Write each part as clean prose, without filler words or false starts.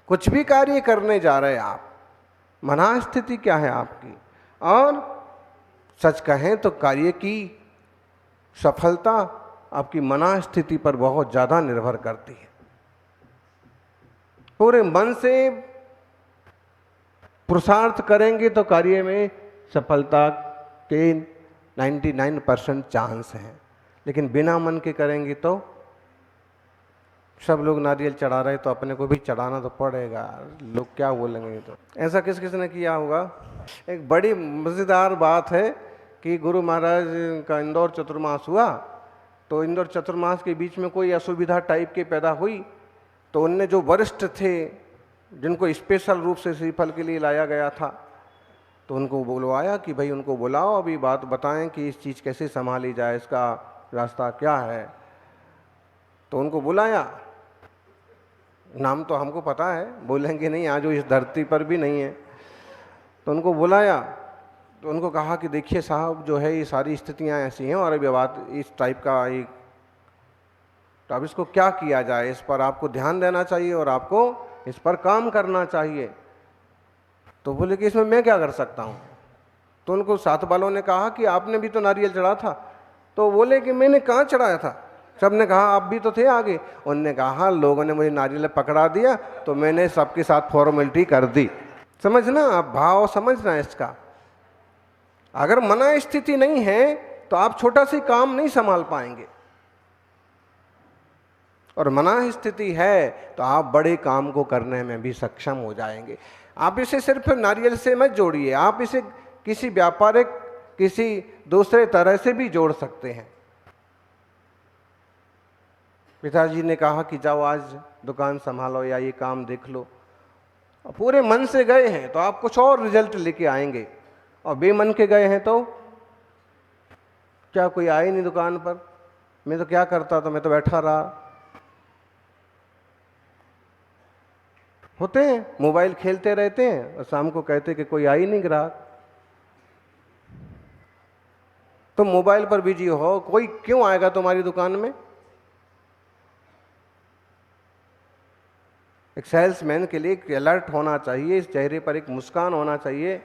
कुछ भी कार्य करने जा रहे हैं आप, मना स्थिति क्या है आपकी। और सच कहें तो कार्य की सफलता आपकी मना स्थिति पर बहुत ज़्यादा निर्भर करती है। पूरे मन से पुरुषार्थ करेंगे तो कार्य में सफलता के 99% चांस हैं, लेकिन बिना मन के करेंगे तो सब लोग नारियल चढ़ा रहे तो अपने को भी चढ़ाना तो पड़ेगा, लोग क्या बोलेंगे। तो ऐसा किस किस ने किया होगा। एक बड़ी मज़ेदार बात है कि गुरु महाराज का इंदौर चतुर्मास हुआ, तो इंदौर चतुर्मास के बीच में कोई असुविधा टाइप की पैदा हुई, तो उनने जो वरिष्ठ थे जिनको स्पेशल रूप से श्रीफल के लिए लाया गया था, तो उनको बुलवाया कि भाई उनको बुलाओ, अभी बात बताएं कि इस चीज़ कैसे संभाली जाए, इसका रास्ता क्या है। तो उनको बुलाया, नाम तो हमको पता है, बोलेंगे नहीं, आज वो इस धरती पर भी नहीं है। तो उनको बुलाया, तो उनको कहा कि देखिए साहब, जो है ये सारी स्थितियां ऐसी हैं और अभी बात इस टाइप का एक, तो अब इसको क्या किया जाए, इस पर आपको ध्यान देना चाहिए और आपको इस पर काम करना चाहिए। तो बोले कि इसमें मैं क्या कर सकता हूँ। तो उनको साथ वालों ने कहा कि आपने भी तो नारियल चढ़ा था। तो बोले कि मैंने कहाँ चढ़ाया था। सब ने कहा आप भी तो थे आगे। उनने कहा लोगों ने मुझे नारियल पकड़ा दिया तो मैंने सबके साथ फॉर्मेलिटी कर दी। समझना, आप भाव समझना इसका। अगर मना स्थिति नहीं है तो आप छोटा सी काम नहीं संभाल पाएंगे, और मना स्थिति है तो आप बड़े काम को करने में भी सक्षम हो जाएंगे। आप इसे सिर्फ नारियल से मत जोड़िए, आप इसे किसी व्यापारिक, किसी दूसरे तरह से भी जोड़ सकते हैं। पिताजी ने कहा कि जाओ आज दुकान संभालो या ये काम देख लो, पूरे मन से गए हैं तो आप कुछ और रिजल्ट लेके आएंगे, और बेमन के गए हैं तो क्या, कोई आए नहीं दुकान पर, मैं तो क्या करता था, मैं तो बैठा रहा। होते हैं मोबाइल खेलते रहते हैं और शाम को कहते कि कोई आ ही नहीं ग्राहक। तो मोबाइल पर बिजी हो, कोई क्यों आएगा तुम्हारी दुकान में। एक सेल्समैन के लिए एक अलर्ट होना चाहिए, इस चेहरे पर एक मुस्कान होना चाहिए,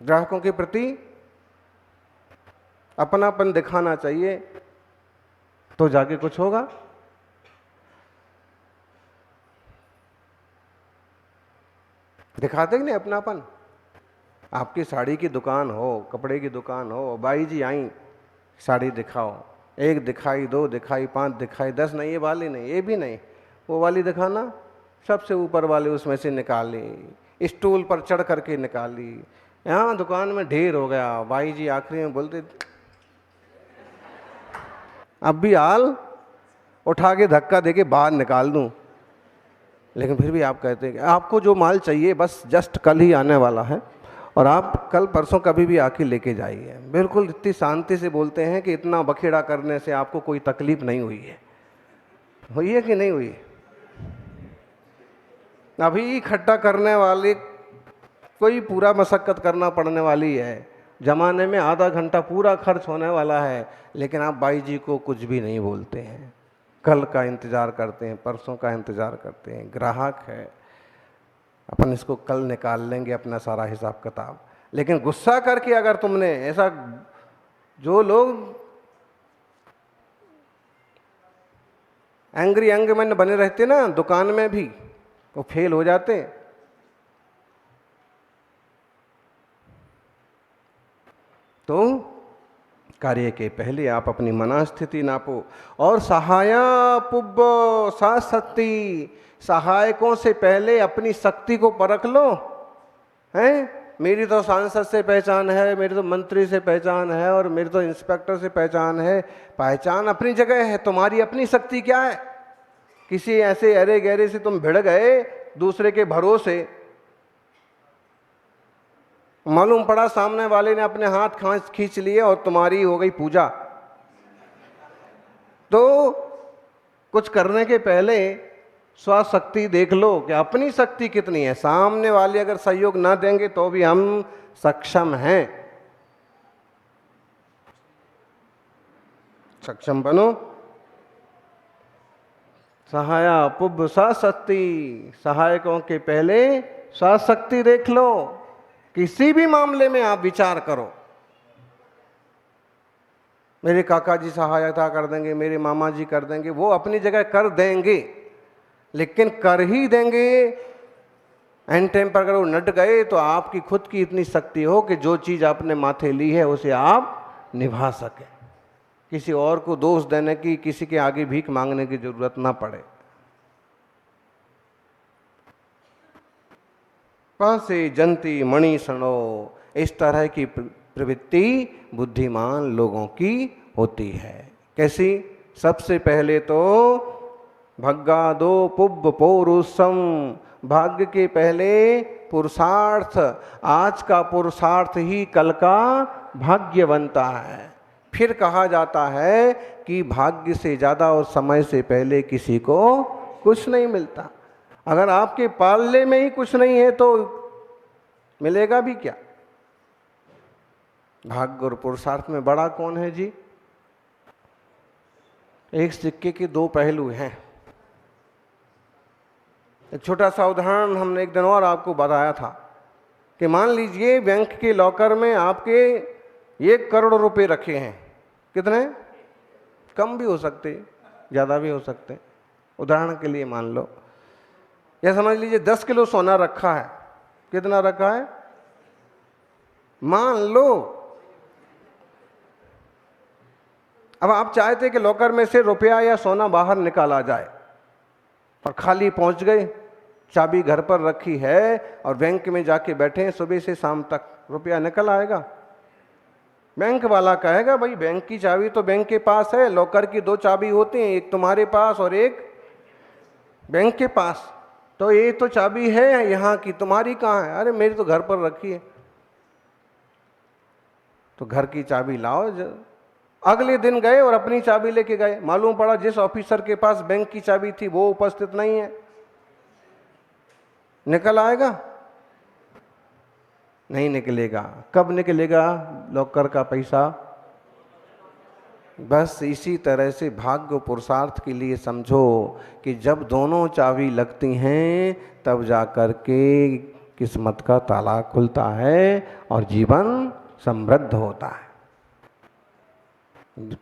ग्राहकों के प्रति अपनापन दिखाना चाहिए, तो जाके कुछ होगा। दिखाते कि नहीं अपनापन। आपकी साड़ी की दुकान हो, कपड़े की दुकान हो, बाई जी आई साड़ी दिखाओ, एक दिखाई, दो दिखाई, 5 दिखाई, 10 नहीं, ये वाली नहीं, ये भी नहीं, वो वाली दिखाना, सबसे ऊपर वाले उसमें से निकाली, स्टूल पर चढ़ करके निकाली। यहाँ दुकान में ढेर हो गया। बाई जी आखिरी में बोलते अब भी हाल उठा के धक्का देके बाहर निकाल दूं, लेकिन फिर भी आप कहते हैं कि आपको जो माल चाहिए बस जस्ट कल ही आने वाला है और आप कल परसों कभी भी आके लेके जाइए। बिल्कुल इतनी शांति से बोलते हैं कि इतना बखेड़ा करने से आपको कोई तकलीफ नहीं हुई है। हुई है कि नहीं हुई। अभी इकट्ठा करने वाले कोई पूरा मशक्कत करना पड़ने वाली है, जमाने में आधा घंटा पूरा खर्च होने वाला है, लेकिन आप बाई जी को कुछ भी नहीं बोलते हैं, कल का इंतज़ार करते हैं, परसों का इंतज़ार करते हैं। ग्राहक है, अपन इसको कल निकाल लेंगे अपना सारा हिसाब किताब। लेकिन गुस्सा करके अगर तुमने ऐसा, जो लोग एंग्री यंगमैन बने रहते ना दुकान में भी, वो फेल हो जाते। तो कार्य के पहले आप अपनी मनस्थिति नापो। और सहाया पुब्ब सा शक्ति, सहायकों से पहले अपनी शक्ति को परख लो। हैं, मेरी तो सांसद से पहचान है, मेरी तो मंत्री से पहचान है, और मेरी तो इंस्पेक्टर से पहचान है। पहचान अपनी जगह है, तुम्हारी अपनी शक्ति क्या है। किसी ऐसे अरे गहरे से तुम भिड़ गए दूसरे के भरोसे, मालूम पड़ा सामने वाले ने अपने हाथ खींच लिए और तुम्हारी हो गई पूजा। तो कुछ करने के पहले स्वशक्ति देख लो कि अपनी शक्ति कितनी है। सामने वाले अगर सहयोग ना देंगे तो भी हम सक्षम हैं। सक्षम बनो। सहाया पुब सशक्ति, सहायकों के पहले सशक्ति देख लो। किसी भी मामले में आप विचार करो, मेरे काका जी सहायता कर देंगे, मेरे मामा जी कर देंगे, वो अपनी जगह कर देंगे, लेकिन कर ही देंगे। एंड टाइम पर अगर वो नट गए तो आपकी खुद की इतनी शक्ति हो कि जो चीज़ आपने माथे ली है उसे आप निभा सके, किसी और को दोष देने की, किसी के आगे भीख मांगने की जरूरत ना पड़े। पासे जंती मणि सणो, इस तरह की प्रवृत्ति बुद्धिमान लोगों की होती है। कैसी? सबसे पहले तो भग्गा दो पुब पौरुषम, भाग्य के पहले पुरुषार्थ। आज का पुरुषार्थ ही कल का भाग्य बनता है। फिर कहा जाता है कि भाग्य से ज़्यादा और समय से पहले किसी को कुछ नहीं मिलता। अगर आपके पालने में ही कुछ नहीं है तो मिलेगा भी क्या? भाग्य और पुरुषार्थ में बड़ा कौन है जी? एक सिक्के के दो पहलू हैं। एक छोटा सा उदाहरण हमने एक दिन और आपको बताया था कि मान लीजिए बैंक के लॉकर में आपके 1 करोड़ रुपए रखे हैं। कितने? कम भी हो सकते, ज़्यादा भी हो सकते। उदाहरण के लिए मान लो, या समझ लीजिए 10 किलो सोना रखा है। कितना रखा है? मान लो। अब आप चाहते कि लॉकर में से रुपया या सोना बाहर निकाला जाए और खाली पहुंच गए, चाबी घर पर रखी है और बैंक में जाके बैठे हैं, सुबह से शाम तक रुपया निकल आएगा? बैंक वाला कहेगा भाई बैंक की चाबी तो बैंक के पास है, लॉकर की 2 चाबी होती हैं, एक तुम्हारे पास और एक बैंक के पास, तो ये तो चाबी है यहाँ की, तुम्हारी कहाँ है? अरे मेरी तो घर पर रखी है। तो घर की चाबी लाओ। अगले दिन गए और अपनी चाबी लेके गए, मालूम पड़ा जिस ऑफिसर के पास बैंक की चाबी थी वो उपस्थित नहीं है। निकल आएगा? नहीं निकलेगा। कब निकलेगा लॉकर का पैसा? बस इसी तरह से भाग्य पुरुषार्थ के लिए समझो कि जब दोनों चाबी लगती हैं तब जाकर के किस्मत का ताला खुलता है और जीवन समृद्ध होता है।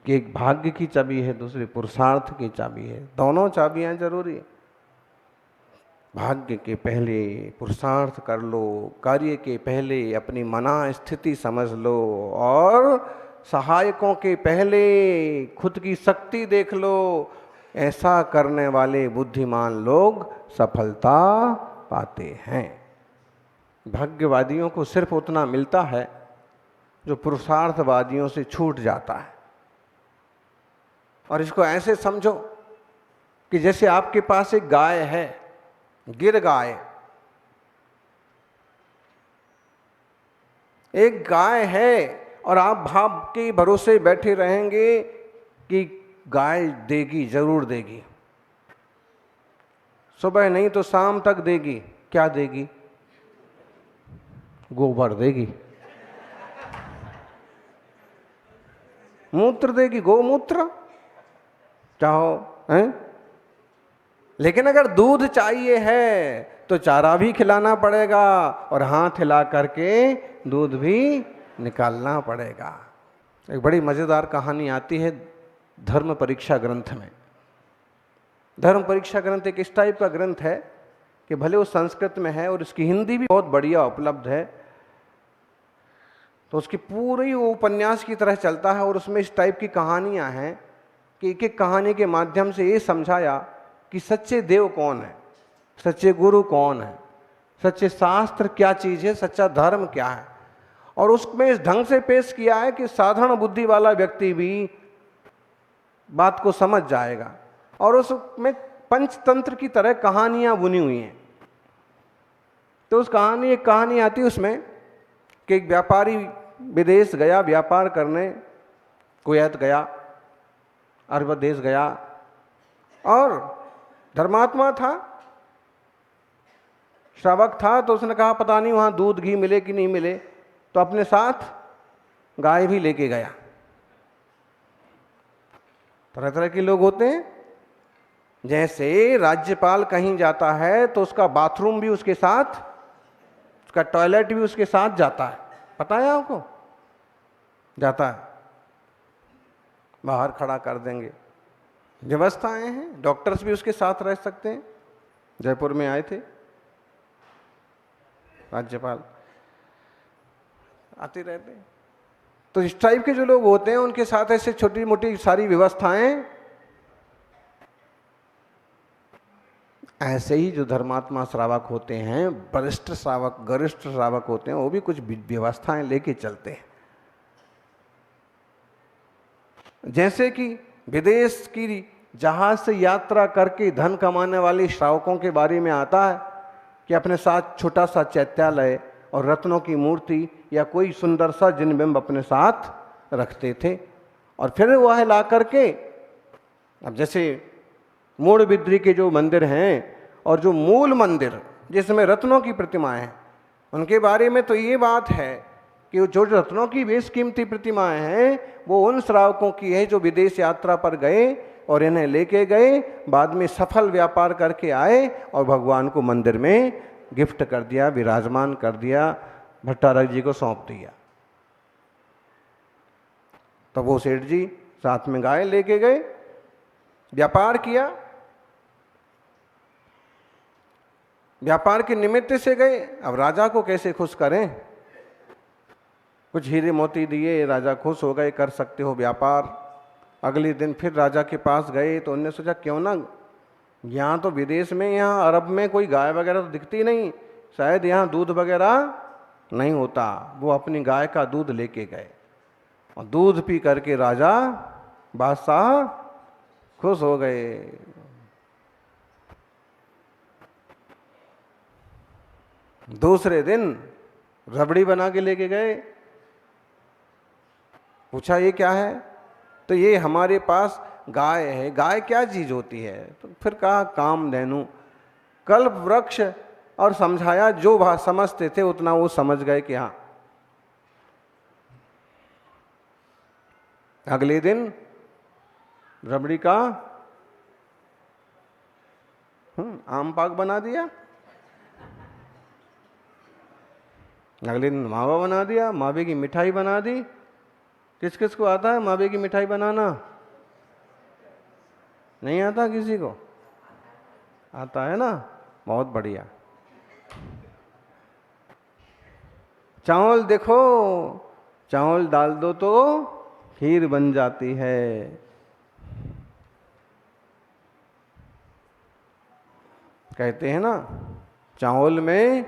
एक भाग्य की चाबी है, दूसरी पुरुषार्थ की चाबी है। दोनों चाबियां जरूरी है। भाग्य के पहले पुरुषार्थ कर लो, कार्य के पहले अपनी मना स्थिति समझ लो, और सहायकों के पहले खुद की शक्ति देख लो। ऐसा करने वाले बुद्धिमान लोग सफलता पाते हैं। भाग्यवादियों को सिर्फ उतना मिलता है जो पुरुषार्थवादियों से छूट जाता है। और इसको ऐसे समझो कि जैसे आपके पास एक गाय है, गिर गाय, एक गाय है और आप भाव के भरोसे बैठे रहेंगे कि गाय देगी, जरूर देगी, सुबह नहीं तो शाम तक देगी। क्या देगी? गोबर देगी, मूत्र देगी, गोमूत्र चाहो हैं। लेकिन अगर दूध चाहिए है तो चारा भी खिलाना पड़ेगा और हाथ हिला करके दूध भी निकालना पड़ेगा। एक बड़ी मज़ेदार कहानी आती है धर्म परीक्षा ग्रंथ में। धर्म परीक्षा ग्रंथ एक इस टाइप का ग्रंथ है कि भले वो संस्कृत में है और इसकी हिंदी भी बहुत बढ़िया उपलब्ध है, तो उसकी पूरी वो उपन्यास की तरह चलता है और उसमें इस टाइप की कहानियां हैं कि एक एक कहानी के माध्यम से ये समझाया कि सच्चे देव कौन है, सच्चे गुरु कौन है, सच्चे शास्त्र क्या चीज़ है, सच्चा धर्म क्या है। और उसमें इस ढंग से पेश किया है कि साधारण बुद्धि वाला व्यक्ति भी बात को समझ जाएगा। और उसमें पंचतंत्र की तरह कहानियां बुनी हुई हैं। तो उस कहानी, एक कहानी आती है उसमें कि एक व्यापारी विदेश गया व्यापार करने, कुवैत गया, अरब देश गया, और धर्मात्मा था, श्रावक था। तो उसने कहा पता नहीं वहाँ दूध घी मिले कि नहीं मिले, तो अपने साथ गाय भी लेके गया। तरह तरह के लोग होते हैं, जैसे राज्यपाल कहीं जाता है तो उसका बाथरूम भी उसके साथ, उसका टॉयलेट भी उसके साथ जाता है, पता है आपको? जाता है, बाहर खड़ा कर देंगे, व्यवस्थाएं हैं। डॉक्टर्स भी उसके साथ रह सकते हैं। जयपुर में आए थे राज्यपाल, आते रहते हैं। तो इस टाइप के जो लोग होते हैं उनके साथ ऐसे छोटी मोटी सारी व्यवस्थाएं। ऐसे ही जो धर्मात्मा श्रावक होते हैं, वरिष्ठ श्रावक, गरिष्ठ श्रावक होते हैं, वो भी कुछ व्यवस्थाएं लेके चलते हैं। जैसे कि विदेश की जहाज से यात्रा करके धन कमाने वाले श्रावकों के बारे में आता है कि अपने साथ छोटा सा चैत्यालय और रत्नों की मूर्ति या कोई सुंदर सा जिनबिंब अपने साथ रखते थे, और फिर वह ला करके, अब जैसे मूड़ बिद्री के जो मंदिर हैं और जो मूल मंदिर जिसमें रत्नों की प्रतिमाएं हैं, उनके बारे में तो ये बात है कि जो रत्नों की बेशकीमती प्रतिमाएं हैं वो उन श्रावकों की है जो विदेश यात्रा पर गए और इन्हें लेके गए, बाद में सफल व्यापार करके आए और भगवान को मंदिर में गिफ्ट कर दिया, विराजमान कर दिया, भट्टारक जी को सौंप दिया। तो वो सेठ जी साथ में गाय लेके गए, व्यापार किया, व्यापार के निमित्त से गए। अब राजा को कैसे खुश करें? कुछ हीरे मोती दिए, राजा खुश हो गए, कर सकते हो व्यापार। अगले दिन फिर राजा के पास गए तो उन्होंने सोचा क्यों ना, यहाँ तो विदेश में, यहाँ अरब में कोई गाय वगैरह तो दिखती नहीं, शायद यहाँ दूध वगैरह नहीं होता। वो अपनी गाय का दूध लेके गए और दूध पी करके राजा बादशाह खुश हो गए। दूसरे दिन रबड़ी बना के लेके गए, पूछा ये क्या है? तो ये हमारे पास गाय है। गाय क्या चीज होती है? तो फिर कहा कामधेनु, कल्प वृक्ष, और समझाया, जो समझते थे उतना वो समझ गए कि हाँ। अगले दिन रबड़ी का आम पाक बना दिया, अगले दिन मावा बना दिया, मावे की मिठाई बना दी। किस किस को आता है मावे की मिठाई बनाना? नहीं आता किसी को? आता है ना, बहुत बढ़िया। चावल देखो, चावल डाल दो तो खीर बन जाती है। कहते हैं ना, चावल में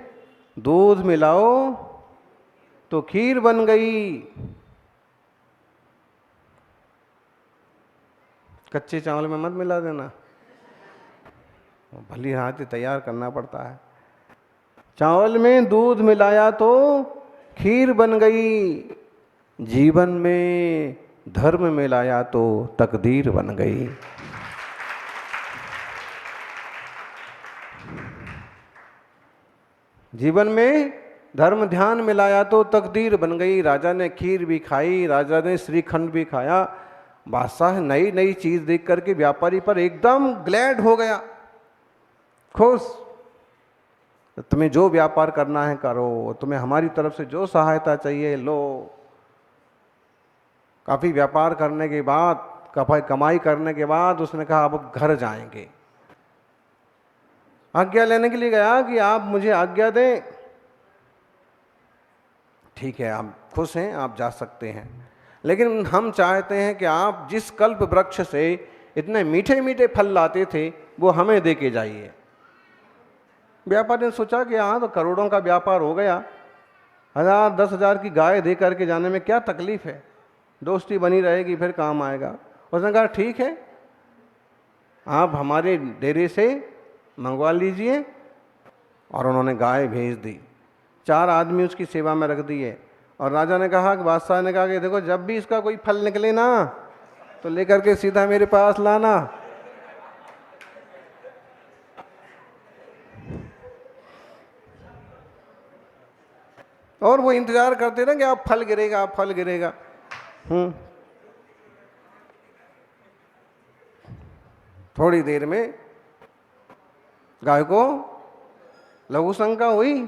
दूध मिलाओ तो खीर बन गई। कच्चे चावल में मत मिला देना, भली हाथ तैयार करना पड़ता है। चावल में दूध मिलाया तो खीर बन गई, जीवन में धर्म मिलाया तो तकदीर बन गई। जीवन में धर्म ध्यान मिलाया तो तकदीर बन गई। राजा ने खीर भी खाई, राजा ने श्रीखंड भी खाया। बादशाह नई नई चीज देख करके व्यापारी पर एकदम ग्लैड हो गया, खुश। तुम्हें जो व्यापार करना है करो, तुम्हें हमारी तरफ से जो सहायता चाहिए लो। काफी व्यापार करने के बाद, काफी कमाई करने के बाद उसने कहा अब घर जाएंगे। आज्ञा लेने के लिए गया कि आप मुझे आज्ञा दें। ठीक है, आप खुश हैं, आप जा सकते हैं, लेकिन हम चाहते हैं कि आप जिस कल्प वृक्ष से इतने मीठे मीठे फल लाते थे वो हमें दे के जाइए। व्यापारी ने सोचा कि हाँ, तो करोड़ों का व्यापार हो गया, 1000 10,000 की गाय दे करके जाने में क्या तकलीफ है, दोस्ती बनी रहेगी, फिर काम आएगा। उसने कहा ठीक है, आप हमारे डेरे से मंगवा लीजिए। और उन्होंने गाय भेज दी, 4 आदमी उसकी सेवा में रख दिए। और राजा ने कहा कि बादशाह ने कहा कि देखो, जब भी इसका कोई फल निकले ना तो लेकर के सीधा मेरे पास लाना। और वो इंतजार करते रहे कि आप फल गिरेगा, आप फल गिरेगा। थोड़ी देर में गाय को लघु शंका हुई,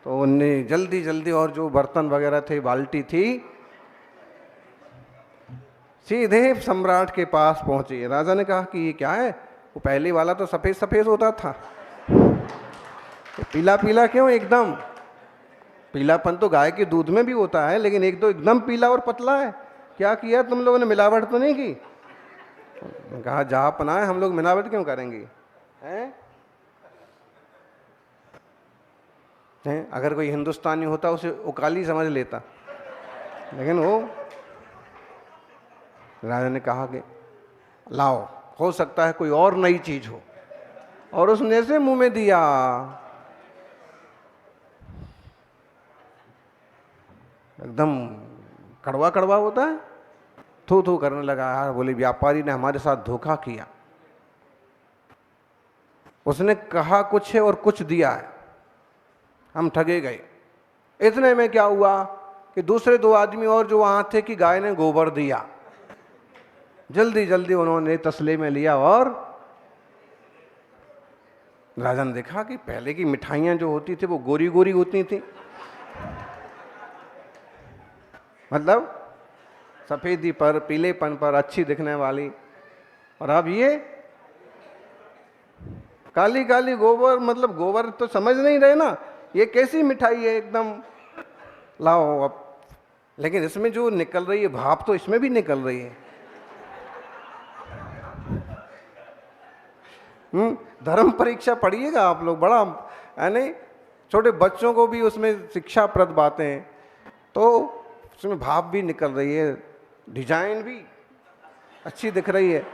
तो उनने जल्दी जल्दी, और जो बर्तन वगैरह थे, बाल्टी थी, सीधे सम्राट के पास पहुंचे। राजा ने कहा कि ये क्या है? वो पहले वाला तो सफेद सफेद होता था, पीला पीला क्यों एकदम? पीलापन तो गाय के दूध में भी होता है, लेकिन एक तो एकदम पीला और पतला है, क्या किया तुम लोगों ने? मिलावट तो नहीं की? कहा जहां पना है, हम लोग मिलावट क्यों करेंगे? हैं? अगर कोई हिंदुस्तानी होता उसे उकाली समझ लेता, लेकिन वो राजा ने कहा कि लाओ, हो सकता है कोई और नई चीज हो, और उसने से मुंह में दिया। एकदम कड़वा कड़वा होता है, थू थू करने लगा। यार बोले व्यापारी ने हमारे साथ धोखा किया, उसने कहा कुछ है और कुछ दिया है, हम ठगे गए। इतने में क्या हुआ कि दूसरे दो आदमी और जो वहां थे कि गाय ने गोबर दिया। जल्दी जल्दी उन्होंने तसले में लिया, और राजा ने देखा कि पहले की मिठाइयां जो होती थी वो गोरी गोरी होती थी, मतलब सफेदी पर, पीलेपन पर अच्छी दिखने वाली, और अब ये काली काली गोबर। मतलब गोबर तो समझ नहीं रहे ना, ये कैसी मिठाई है एकदम। लाओ अब, लेकिन इसमें जो निकल रही है भाप तो इसमें भी निकल रही है। धर्म परीक्षा पढ़िएगा आप लोग, बड़ा यानी छोटे बच्चों को भी उसमें शिक्षाप्रद बातें, तो उसमें भाप भी निकल रही है, डिजाइन भी अच्छी दिख रही है,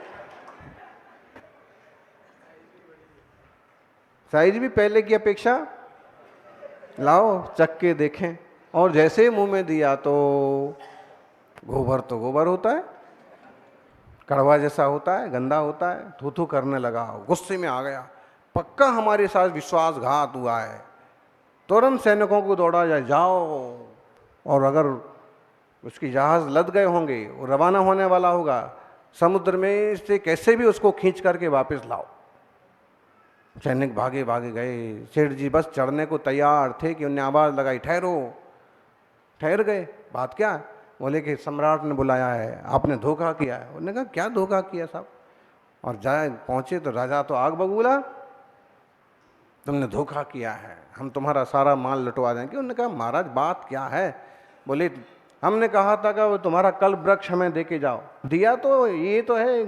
साइज भी पहले की अपेक्षा। लाओ चख के देखें, और जैसे मुंह में दिया तो गोबर होता है, कड़वा जैसा होता है, गंदा होता है, थू थू करने लगा, गुस्से में आ गया, पक्का हमारे साथ विश्वासघात हुआ है। तुरंत सैनिकों को दौड़ा जाए, जाओ, और अगर उसकी जहाज लद गए होंगे, वो रवाना होने वाला होगा, समुद्र में से कैसे भी उसको खींच करके वापस लाओ। सैनिक भागे भागे गए, सेठ जी बस चढ़ने को तैयार थे कि उन्हें आवाज लगाई, ठहरो। ठहर गए, बात क्या है? बोले कि सम्राट ने बुलाया है, आपने धोखा किया है। उन्होंने कहा क्या धोखा किया साहब? और जाए पहुंचे तो राजा तो आग बबूला, तुमने धोखा किया है, हम तुम्हारा सारा माल लुटवा देंगे। उन्होंने कहा महाराज बात क्या है? बोले हमने कहा था कि वो तुम्हारा कल वृक्ष हमें दे के जाओ, दिया तो ये तो है